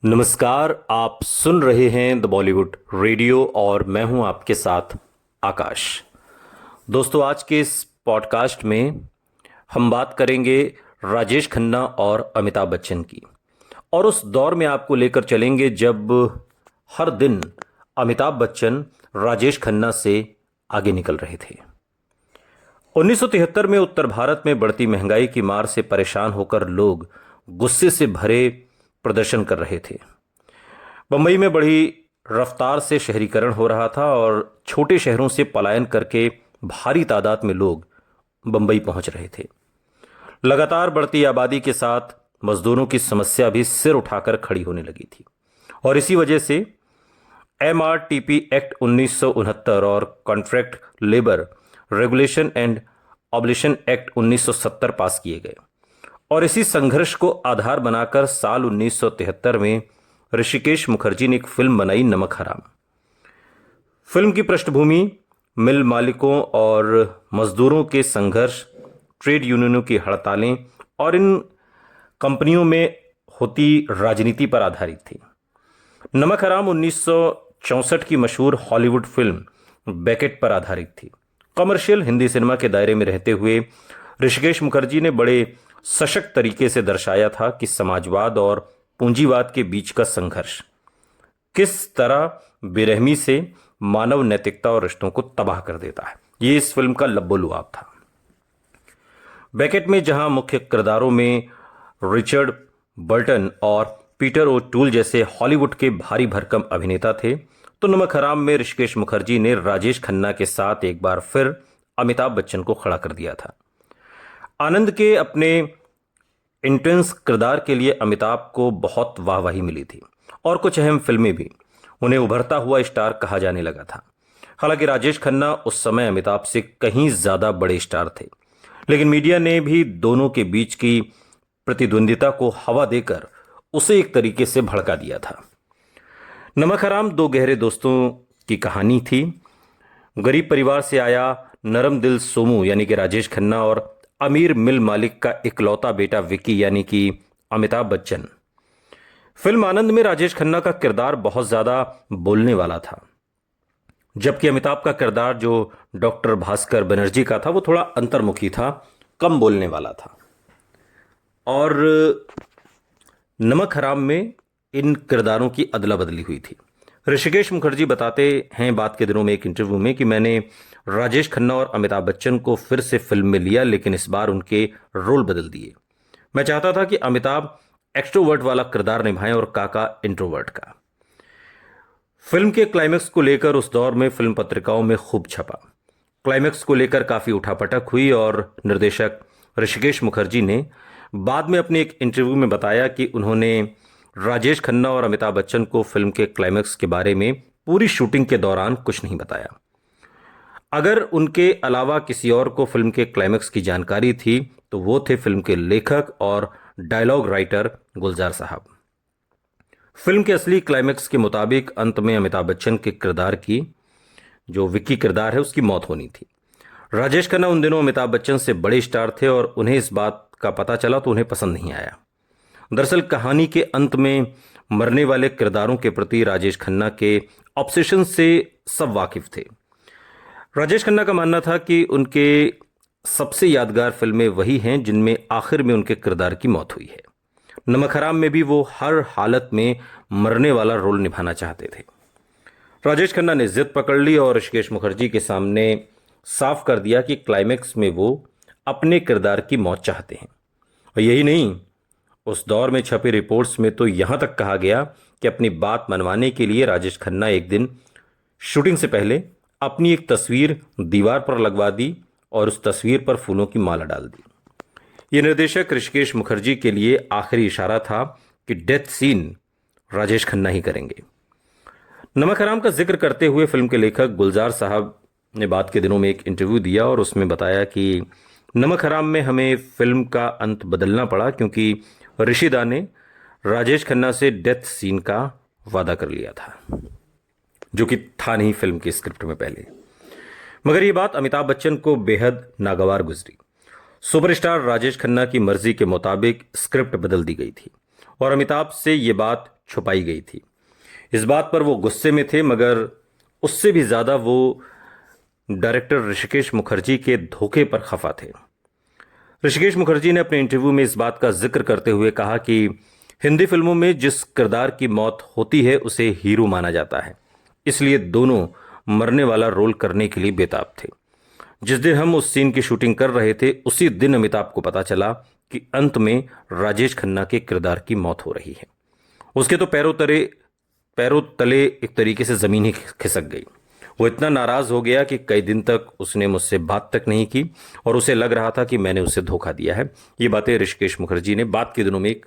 नमस्कार। आप सुन रहे हैं द बॉलीवुड रेडियो और मैं हूं आपके साथ आकाश। दोस्तों, आज के इस पॉडकास्ट में हम बात करेंगे राजेश खन्ना और अमिताभ बच्चन की, और उस दौर में आपको लेकर चलेंगे जब हर दिन अमिताभ बच्चन राजेश खन्ना से आगे निकल रहे थे। 1973 में उत्तर भारत में बढ़ती महंगाई की मार से परेशान होकर लोग गुस्से से भरे प्रदर्शन कर रहे थे। बंबई में बड़ी रफ्तार से शहरीकरण हो रहा था और छोटे शहरों से पलायन करके भारी तादाद में लोग बंबई पहुंच रहे थे। लगातार बढ़ती आबादी के साथ मजदूरों की समस्या भी सिर उठाकर खड़ी होने लगी थी, और इसी वजह से MRTP एक्ट 1969 और contract labour regulation and oblation act 1970 पास किए गए। और इसी संघर्ष को आधार बनाकर साल 1973 में ऋषिकेश मुखर्जी ने एक फिल्म बनाई, नमक हराम। फिल्म की पृष्ठभूमि मिल मालिकों और मजदूरों के संघर्ष, ट्रेड यूनियनों की हड़तालें और इन कंपनियों में होती राजनीति पर आधारित थी। नमक हराम 1964 की मशहूर हॉलीवुड फिल्म बैकेट पर आधारित थी। कमर्शियल हिंदी सिनेमा के दायरे में रहते हुए ऋषिकेश मुखर्जी ने बड़े सशक्त तरीके से दर्शाया था कि समाजवाद और पूंजीवाद के बीच का संघर्ष किस तरह बेरहमी से मानव नैतिकता और रिश्तों को तबाह कर देता है। ये इस फिल्म का लब्बो-लुआब था। बैकेट में जहां मुख्य किरदारों में रिचर्ड बर्टन और पीटर ओटूल जैसे हॉलीवुड के भारी भरकम अभिनेता थे, तो नमक हराम में ऋषिकेश मुखर्जी ने राजेश खन्ना के साथ एक बार फिर अमिताभ बच्चन को खड़ा कर दिया था। आनंद के अपने इंटेंस किरदार के लिए अमिताभ को बहुत वाहवाही मिली थी और कुछ अहम फिल्में भी उन्हें उभरता हुआ स्टार कहा जाने लगा था। हालांकि राजेश खन्ना उस समय अमिताभ से कहीं ज्यादा बड़े स्टार थे, लेकिन मीडिया ने भी दोनों के बीच की प्रतिद्वंदिता को हवा देकर उसे एक तरीके से भड़का दिया था। नमक हराम दो गहरे दोस्तों की कहानी थी। गरीब परिवार से आया नरम दिल सोमू यानी कि राजेश खन्ना और अमीर मिल मालिक का इकलौता बेटा विकी यानी कि अमिताभ बच्चन। फिल्म आनंद में राजेश खन्ना का किरदार बहुत ज्यादा बोलने वाला था, जबकि अमिताभ का किरदार जो डॉक्टर भास्कर बनर्जी का था वो थोड़ा अंतर्मुखी था, कम बोलने वाला था। और नमक हराम में इन किरदारों की अदला बदली हुई थी। ऋषिकेश मुखर्जी बताते हैं बाद के दिनों में एक इंटरव्यू में कि मैंने राजेश खन्ना और अमिताभ बच्चन को फिर से फिल्म में लिया, लेकिन इस बार उनके रोल बदल दिए। मैं चाहता था कि अमिताभ एक्सट्रोवर्ट वाला किरदार निभाएं और काका इंट्रोवर्ट का। फिल्म के क्लाइमेक्स को लेकर उस दौर में फिल्म पत्रिकाओं में खूब छपा। क्लाइमेक्स को लेकर काफी उठापटक हुई और निर्देशक ऋषिकेश मुखर्जी ने बाद में अपने एक इंटरव्यू में बताया कि उन्होंने राजेश खन्ना और अमिताभ बच्चन को फिल्म के क्लाइमेक्स के बारे में पूरी शूटिंग के दौरान कुछ नहीं बताया। अगर उनके अलावा किसी और को फिल्म के क्लाइमेक्स की जानकारी थी तो वो थे फिल्म के लेखक और डायलॉग राइटर गुलजार साहब। फिल्म के असली क्लाइमेक्स के मुताबिक अंत में अमिताभ बच्चन के किरदार की, जो विक्की किरदार है, उसकी मौत होनी थी। राजेश खन्ना उन दिनों अमिताभ बच्चन से बड़े स्टार थे और उन्हें इस बात का पता चला तो उन्हें पसंद नहीं आया। दरअसल कहानी के अंत में मरने वाले किरदारों के प्रति राजेश खन्ना के ऑब्सेशन से सब वाकिफ थे। राजेश खन्ना का मानना था कि उनके सबसे यादगार फिल्में वही हैं जिनमें आखिर में उनके किरदार की मौत हुई है। नमक हराम में भी वो हर हालत में मरने वाला रोल निभाना चाहते थे। राजेश खन्ना ने जिद पकड़ ली और ऋषिकेश मुखर्जी के सामने साफ कर दिया कि क्लाइमेक्स में वो अपने किरदार की मौत चाहते हैं। और यही नहीं, उस दौर में छपी रिपोर्ट्स में तो यहां तक कहा गया कि अपनी बात मनवाने के लिए राजेश खन्ना एक दिन शूटिंग से पहले अपनी एक तस्वीर दीवार पर लगवा दी और उस तस्वीर पर फूलों की माला डाल दी। ये निर्देशक ऋषिकेश मुखर्जी के लिए आखिरी इशारा था कि डेथ सीन राजेश खन्ना ही करेंगे। नमक हराम का जिक्र करते हुए फिल्म के लेखक गुलजार साहब ने बाद के दिनों में एक इंटरव्यू दिया और उसमें बताया कि नमक हराम में हमें फिल्म का अंत बदलना पड़ा क्योंकि ऋषिदा ने राजेश खन्ना से डेथ सीन का वादा कर लिया था, जो कि था नहीं फिल्म के स्क्रिप्ट में पहले। मगर ये बात अमिताभ बच्चन को बेहद नागवार गुजरी। सुपरस्टार राजेश खन्ना की मर्जी के मुताबिक स्क्रिप्ट बदल दी गई थी और अमिताभ से ये बात छुपाई गई थी। इस बात पर वो गुस्से में थे, मगर उससे भी ज्यादा वो डायरेक्टर ऋषिकेश मुखर्जी के धोखे पर खफा थे। ऋषिकेश मुखर्जी ने अपने इंटरव्यू में इस बात का जिक्र करते हुए कहा कि हिंदी फिल्मों में जिस किरदार की मौत होती है उसे हीरो माना जाता है, इसलिए दोनों मरने वाला रोल करने के लिए बेताब थे। जिस दिन हम उस सीन की शूटिंग कर रहे थे उसी दिन अमिताभ को पता चला कि अंत में राजेश खन्ना के किरदार की मौत हो रही है। उसके तो पैरों तले एक तरीके से जमीन ही खिसक गई। वो इतना नाराज हो गया कि कई दिन तक उसने मुझसे बात तक नहीं की और उसे लग रहा था कि मैंने उसे धोखा दिया है। ये बातें ऋषिकेश मुखर्जी ने बाद के दिनों में एक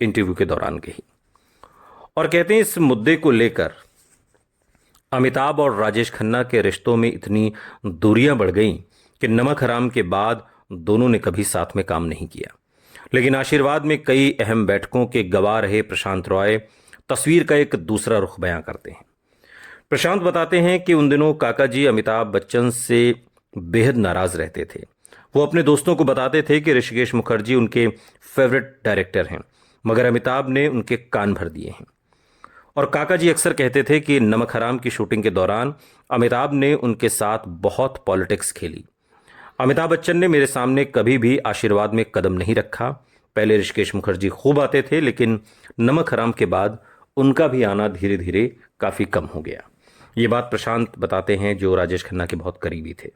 इंटरव्यू के दौरान कही और कहते हैं, इस मुद्दे को लेकर अमिताभ और राजेश खन्ना के रिश्तों में इतनी दूरियां बढ़ गईं कि नमक हराम के बाद दोनों ने कभी साथ में काम नहीं किया। लेकिन आशीर्वाद में कई अहम बैठकों के गवाह रहे प्रशांत रॉय तस्वीर का एक दूसरा रुख बयां करते हैं। प्रशांत बताते हैं कि उन दिनों काका जी अमिताभ बच्चन से बेहद नाराज रहते थे। वो अपने दोस्तों को बताते थे कि ऋषिकेश मुखर्जी उनके फेवरेट डायरेक्टर हैं, मगर अमिताभ ने उनके कान भर दिए हैं। और काका जी अक्सर कहते थे कि नमक हराम की शूटिंग के दौरान अमिताभ ने उनके साथ बहुत पॉलिटिक्स खेली। अमिताभ बच्चन ने मेरे सामने कभी भी आशीर्वाद में कदम नहीं रखा। पहले ऋषिकेश मुखर्जी खूब आते थे, लेकिन नमक हराम के बाद उनका भी आना धीरे धीरे काफी कम हो गया। ये बात प्रशांत बताते हैं, जो राजेश खन्ना के बहुत करीबी थे।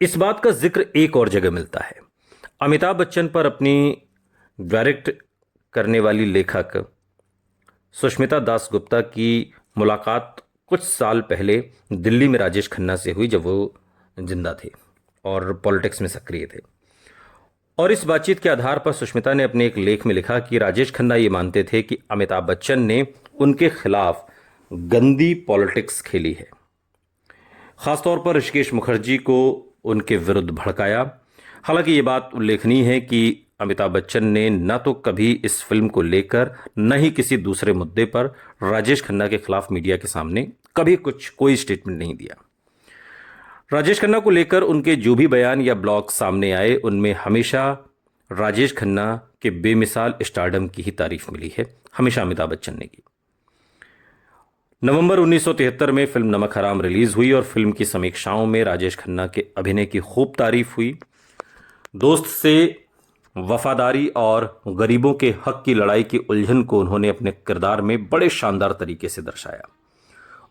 इस बात का जिक्र एक और जगह मिलता है। अमिताभ बच्चन पर अपनी डायरेक्ट करने वाली लेखक सुष्मिता दास गुप्ता की मुलाकात कुछ साल पहले दिल्ली में राजेश खन्ना से हुई, जब वो जिंदा थे और पॉलिटिक्स में सक्रिय थे। और इस बातचीत के आधार पर सुष्मिता ने अपने एक लेख में लिखा कि राजेश खन्ना ये मानते थे कि अमिताभ बच्चन ने उनके खिलाफ गंदी पॉलिटिक्स खेली है। खासतौर पर ऋषिकेश मुखर्जी को उनके विरुद्ध भड़काया। हालांकि ये बात उल्लेखनीय है कि अमिताभ बच्चन ने न तो कभी इस फिल्म को लेकर न ही किसी दूसरे मुद्दे पर राजेश खन्ना के खिलाफ मीडिया के सामने कभी कोई स्टेटमेंट नहीं दिया। राजेश खन्ना को लेकर उनके जो भी बयान या ब्लॉग सामने आए, उनमें हमेशा राजेश खन्ना के बेमिसाल स्टारडम की ही तारीफ मिली है, हमेशा अमिताभ बच्चन ने की। नवंबर 1973 में फिल्म नमक हराम रिलीज हुई और फिल्म की समीक्षाओं में राजेश खन्ना के अभिनय की खूब तारीफ हुई। दोस्त से वफादारी और गरीबों के हक की लड़ाई की उलझन को उन्होंने अपने किरदार में बड़े शानदार तरीके से दर्शाया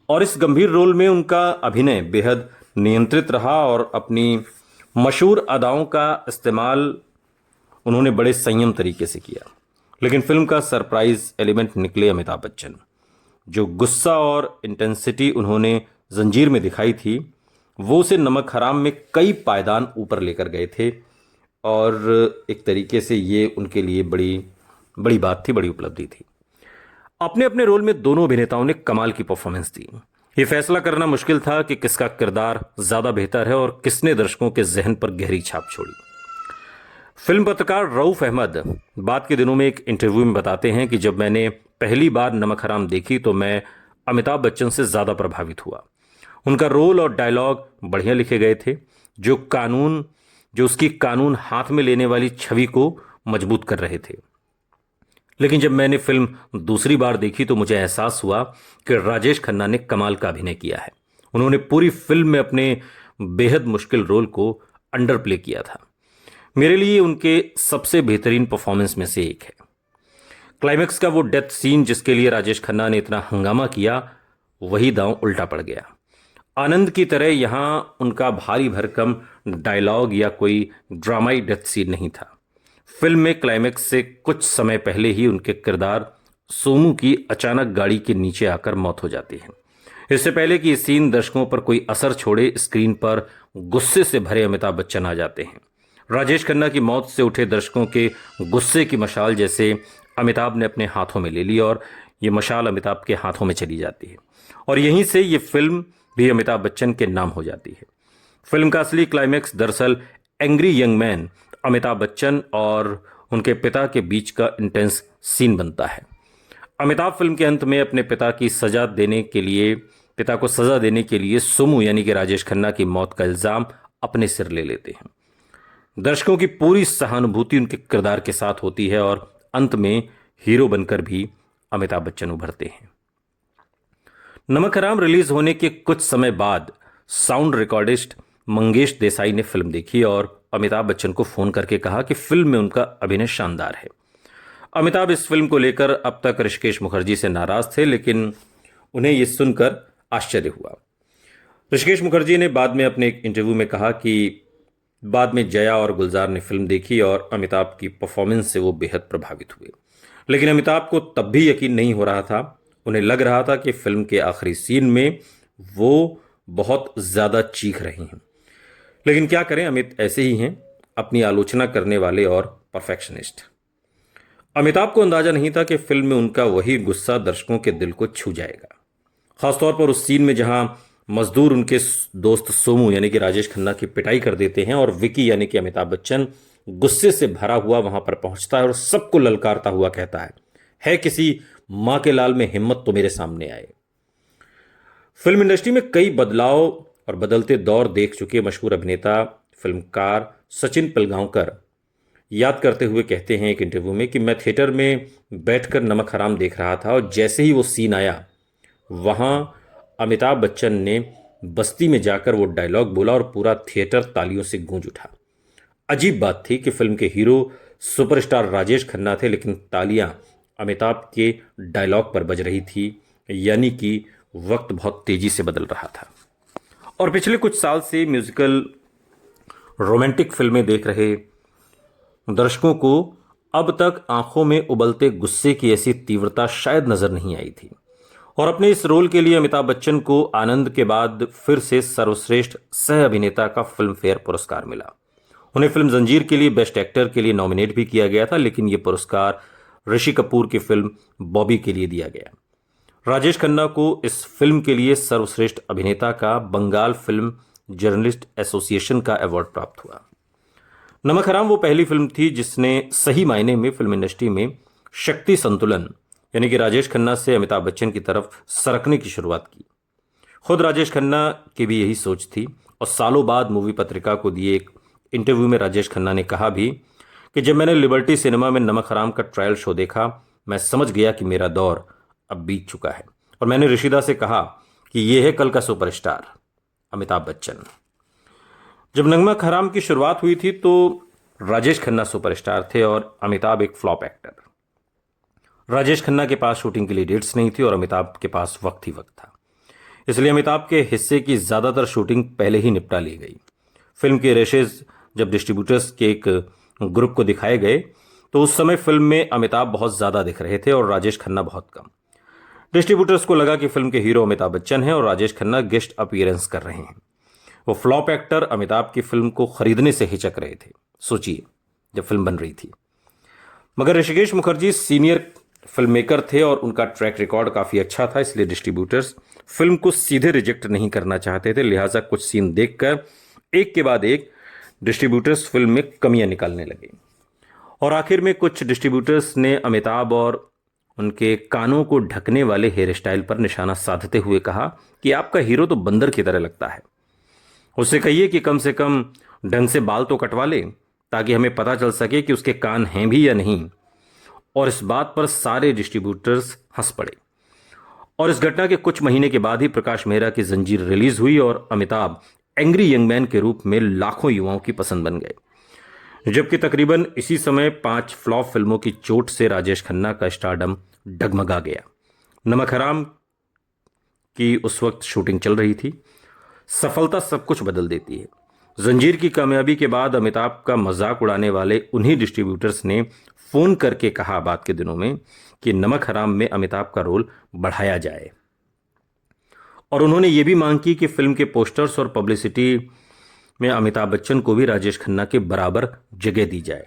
और इस गंभीर रोल में उनका अभिनय बेहद नियंत्रित रहा और अपनी मशहूर अदाओं का इस्तेमाल उन्होंने बड़े संयम तरीके से किया। लेकिन फिल्म का सरप्राइज एलिमेंट निकले अमिताभ बच्चन। जो गुस्सा और इंटेंसिटी उन्होंने जंजीर में दिखाई थी, वो उसे नमक हराम में कई पायदान ऊपर लेकर गए थे और एक तरीके से ये उनके लिए बड़ी बात थी, बड़ी उपलब्धि थी। अपने अपने रोल में दोनों अभिनेताओं ने कमाल की परफॉर्मेंस दी। ये फैसला करना मुश्किल था कि किसका किरदार ज्यादा बेहतर है और किसने दर्शकों के जहन पर गहरी छाप छोड़ी। फिल्म पत्रकार रऊफ अहमद बाद के दिनों में एक इंटरव्यू में बताते हैं कि जब मैंने पहली बार नमक हराम देखी तो मैं अमिताभ बच्चन से ज्यादा प्रभावित हुआ। उनका रोल और डायलॉग बढ़िया लिखे गए थे, जो उसकी कानून हाथ में लेने वाली छवि को मजबूत कर रहे थे। लेकिन जब मैंने फिल्म दूसरी बार देखी तो मुझे एहसास हुआ कि राजेश खन्ना ने कमाल का अभिनय किया है। उन्होंने पूरी फिल्म में अपने बेहद मुश्किल रोल को अंडर प्ले किया था। मेरे लिए उनके सबसे बेहतरीन परफॉर्मेंस में से एक है। क्लाइमैक्स का वो डेथ सीन जिसके लिए राजेश खन्ना ने इतना हंगामा किया, वही दांव उल्टा पड़ गया। आनंद की तरह यहां उनका भारी भरकम डायलॉग या कोई ड्रामाई डेथ सीन नहीं था। फिल्म में क्लाइमैक्स से कुछ समय पहले ही उनके किरदार सोमू की अचानक गाड़ी के नीचे आकर मौत हो जाती है। इससे पहले कि ये सीन दर्शकों पर कोई असर छोड़े, स्क्रीन पर गुस्से से भरे अमिताभ बच्चन आ जाते हैं। राजेश खन्ना की मौत से उठे दर्शकों के गुस्से की मशाल जैसे अमिताभ ने अपने हाथों में ले ली और ये मशाल अमिताभ के हाथों में चली जाती है और यहीं से ये फिल्म भी अमिताभ बच्चन के नाम हो जाती है। फिल्म का असली क्लाइमैक्स दरअसल angry young man Amitabh Bachchan और उनके पिता के बीच का इंटेंस सीन बनता है। अमिताभ फिल्म के अंत में अपने पिता को सजा देने के लिए सोमू यानी कि राजेश खन्ना की मौत का इल्जाम अपने सिर ले लेते हैं। दर्शकों की पूरी सहानुभूति उनके किरदार के साथ होती है और अंत में हीरो बनकर भी अमिताभ बच्चन उभरते हैं। नमक हराम रिलीज होने के कुछ समय बाद साउंड रिकॉर्डिस्ट मंगेश देसाई ने फिल्म देखी और अमिताभ बच्चन को फोन करके कहा कि फिल्म में उनका अभिनय शानदार है। अमिताभ इस फिल्म को लेकर अब तक ऋषिकेश मुखर्जी से नाराज थे, लेकिन उन्हें यह सुनकर आश्चर्य हुआ। ऋषिकेश मुखर्जी ने बाद में अपने एक इंटरव्यू में कहा कि बाद में जया और गुलजार ने फिल्म देखी और अमिताभ की परफॉर्मेंस से वो बेहद प्रभावित हुए, लेकिन अमिताभ को तब भी यकीन नहीं हो रहा था। उन्हें लग रहा था कि फिल्म के आखिरी सीन में वो बहुत ज्यादा चीख रहे हैं, लेकिन क्या करें, अमित ऐसे ही हैं, अपनी आलोचना करने वाले और परफेक्शनिस्ट। अमिताभ को अंदाजा नहीं था कि फिल्म में उनका वही गुस्सा दर्शकों के दिल को छू जाएगा, खासतौर पर उस सीन में जहां मजदूर उनके दोस्त सोमू यानी कि राजेश खन्ना की पिटाई कर देते हैं और विकी यानी कि अमिताभ बच्चन गुस्से से भरा हुआ वहां पर पहुंचता है और सबको ललकारता हुआ कहता है किसी मां के लाल में हिम्मत तो मेरे सामने आए। फिल्म इंडस्ट्री में कई बदलाव और बदलते दौर देख चुके मशहूर अभिनेता फिल्मकार सचिन पिलगांवकर याद करते हुए कहते हैं एक इंटरव्यू में कि मैं थिएटर में बैठकर नमक हराम देख रहा था और जैसे ही वो सीन आया वहां अमिताभ बच्चन ने बस्ती में जाकर वो डायलॉग बोला और पूरा थिएटर तालियों से गूंज उठा। अजीब बात थी कि फिल्म के हीरो सुपरस्टार राजेश खन्ना थे, लेकिन तालियां अमिताभ के डायलॉग पर बज रही थी, यानी कि वक्त बहुत तेजी से बदल रहा था। और पिछले कुछ साल से म्यूजिकल रोमांटिक फिल्में देख रहे दर्शकों को अब तक आंखों में उबलते गुस्से की ऐसी तीव्रता शायद नजर नहीं आई थी। और अपने इस रोल के लिए अमिताभ बच्चन को आनंद के बाद फिर से सर्वश्रेष्ठ सह अभिनेता का फिल्म फेयर पुरस्कार मिला। उन्हें फिल्म जंजीर के लिए बेस्ट एक्टर के लिए नॉमिनेट भी किया गया था, लेकिन यह पुरस्कार ऋषि कपूर की फिल्म बॉबी के लिए दिया गया। राजेश खन्ना को इस फिल्म के लिए सर्वश्रेष्ठ अभिनेता का बंगाल फिल्म जर्नलिस्ट एसोसिएशन का अवार्ड प्राप्त हुआ। नमक हराम वो पहली फिल्म थी जिसने सही मायने में फिल्म इंडस्ट्री में शक्ति संतुलन यानी कि राजेश खन्ना से अमिताभ बच्चन की तरफ सरकने की शुरुआत की। खुद राजेश खन्ना की भी यही सोच थी और सालों बाद मूवी पत्रिका को दिए एक इंटरव्यू में राजेश खन्ना ने कहा भी कि जब मैंने लिबर्टी सिनेमा में नमक हराम का ट्रायल शो देखा, मैं समझ गया कि मेरा दौर अब बीत चुका है और मैंने ऋषिदा से कहा कि यह है कल का सुपरस्टार अमिताभ बच्चन। जब नमक हराम की शुरुआत हुई थी तो राजेश खन्ना सुपरस्टार थे और अमिताभ एक फ्लॉप एक्टर। राजेश खन्ना के पास शूटिंग के लिए डेट्स नहीं थी और अमिताभ के पास वक्त ही वक्त था, इसलिए अमिताभ के हिस्से की ज्यादातर शूटिंग पहले ही निपटा ली गई। फिल्म के रेशेज जब डिस्ट्रीब्यूटर्स के एक ग्रुप को दिखाए गए तो उस समय फिल्म में अमिताभ बहुत ज्यादा दिख रहे थे और राजेश खन्ना बहुत कम। डिस्ट्रीब्यूटर्स को लगा कि फिल्म के हीरो अमिताभ बच्चन हैं और राजेश खन्ना गेस्ट अपीयरेंस कर रहे हैं। वो फ्लॉप एक्टर अमिताभ की फिल्म को खरीदने से हिचक रहे थे, सोचिए जब फिल्म बन रही थी। मगर Rishikesh Mukherjee senior film maker थे और उनका ट्रैक रिकॉर्ड काफी अच्छा था, इसलिए डिस्ट्रीब्यूटर्स फिल्म को सीधे रिजेक्ट नहीं करना चाहते थे। लिहाजा कुछ सीन देखकर एक के बाद एक डिस्ट्रीब्यूटर्स फिल्म में कमियां निकालने लगे और आखिर में कुछ डिस्ट्रीब्यूटर्स ने अमिताभ और उनके कानों को ढकने वाले हेयर स्टाइल पर निशाना साधते हुए कहा कि आपका हीरो तो बंदर की तरह लगता है, उससे कहिए कि कम से कम ढंग से बाल तो कटवा ले ताकि हमें पता चल सके कि उसके कान हैं भी या नहीं। और इस बात पर सारे डिस्ट्रीब्यूटर्स हंस पड़े। और इस घटना के कुछ महीने के बाद ही प्रकाश मेहरा की जंजीर रिलीज हुई और अमिताभ एंग्री यंग मैन के रूप में लाखों युवाओं की पसंद बन गए। जबकि तकरीबन इसी समय 5 फ्लॉप फिल्मों की चोट से राजेश खन्ना का स्टारडम डगमगा गया। नमक हराम की उस वक्त शूटिंग चल रही थी। सफलता सब कुछ बदल देती है। जंजीर की कामयाबी के बाद अमिताभ का मजाक उड़ाने वाले उन्हीं डिस्ट्रीब्यूटर्स ने फोन करके कहा बाद के दिनों में कि नमक हराम में अमिताभ का रोल बढ़ाया जाए और उन्होंने ये भी मांग की कि फिल्म के पोस्टर्स और पब्लिसिटी में अमिताभ बच्चन को भी राजेश खन्ना के बराबर जगह दी जाए।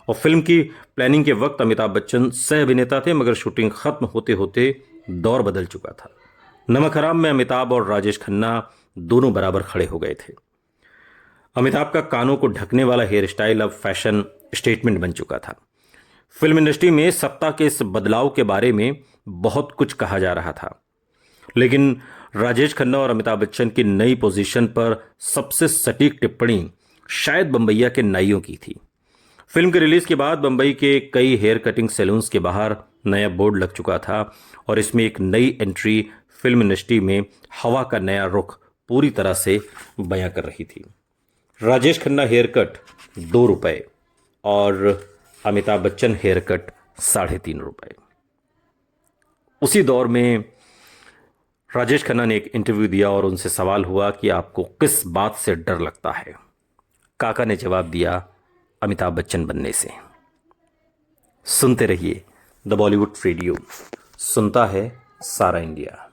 और फिल्म की प्लानिंग के वक्त अमिताभ बच्चन सह अभिनेता थे, मगर शूटिंग खत्म होते होते दौर बदल चुका था। नमक हराम में अमिताभ और राजेश खन्ना दोनों बराबर खड़े हो गए थे। अमिताभ का कानों को ढकने वाला हेयर स्टाइल अब फैशन स्टेटमेंट बन चुका था। फिल्म इंडस्ट्री में सत्ता के इस बदलाव के बारे में बहुत कुछ कहा जा रहा था, लेकिन राजेश खन्ना और अमिताभ बच्चन की नई पोजीशन पर सबसे सटीक टिप्पणी शायद बम्बैया के नाइयों की थी। फिल्म के रिलीज के बाद बंबई के कई हेयर कटिंग सैलून्स के बाहर नया बोर्ड लग चुका था और इसमें एक नई एंट्री फिल्म इंडस्ट्री में हवा का नया रुख पूरी तरह से बयां कर रही थी। राजेश खन्ना हेयर कट 2 रुपए और अमिताभ बच्चन हेयर कट 3.5 रुपए। उसी दौर में राजेश खन्ना ने एक इंटरव्यू दिया और उनसे सवाल हुआ कि आपको किस बात से डर लगता है। काका ने जवाब दिया, अमिताभ बच्चन बनने से। सुनते रहिए द बॉलीवुड रेडियो, सुनता है सारा इंडिया।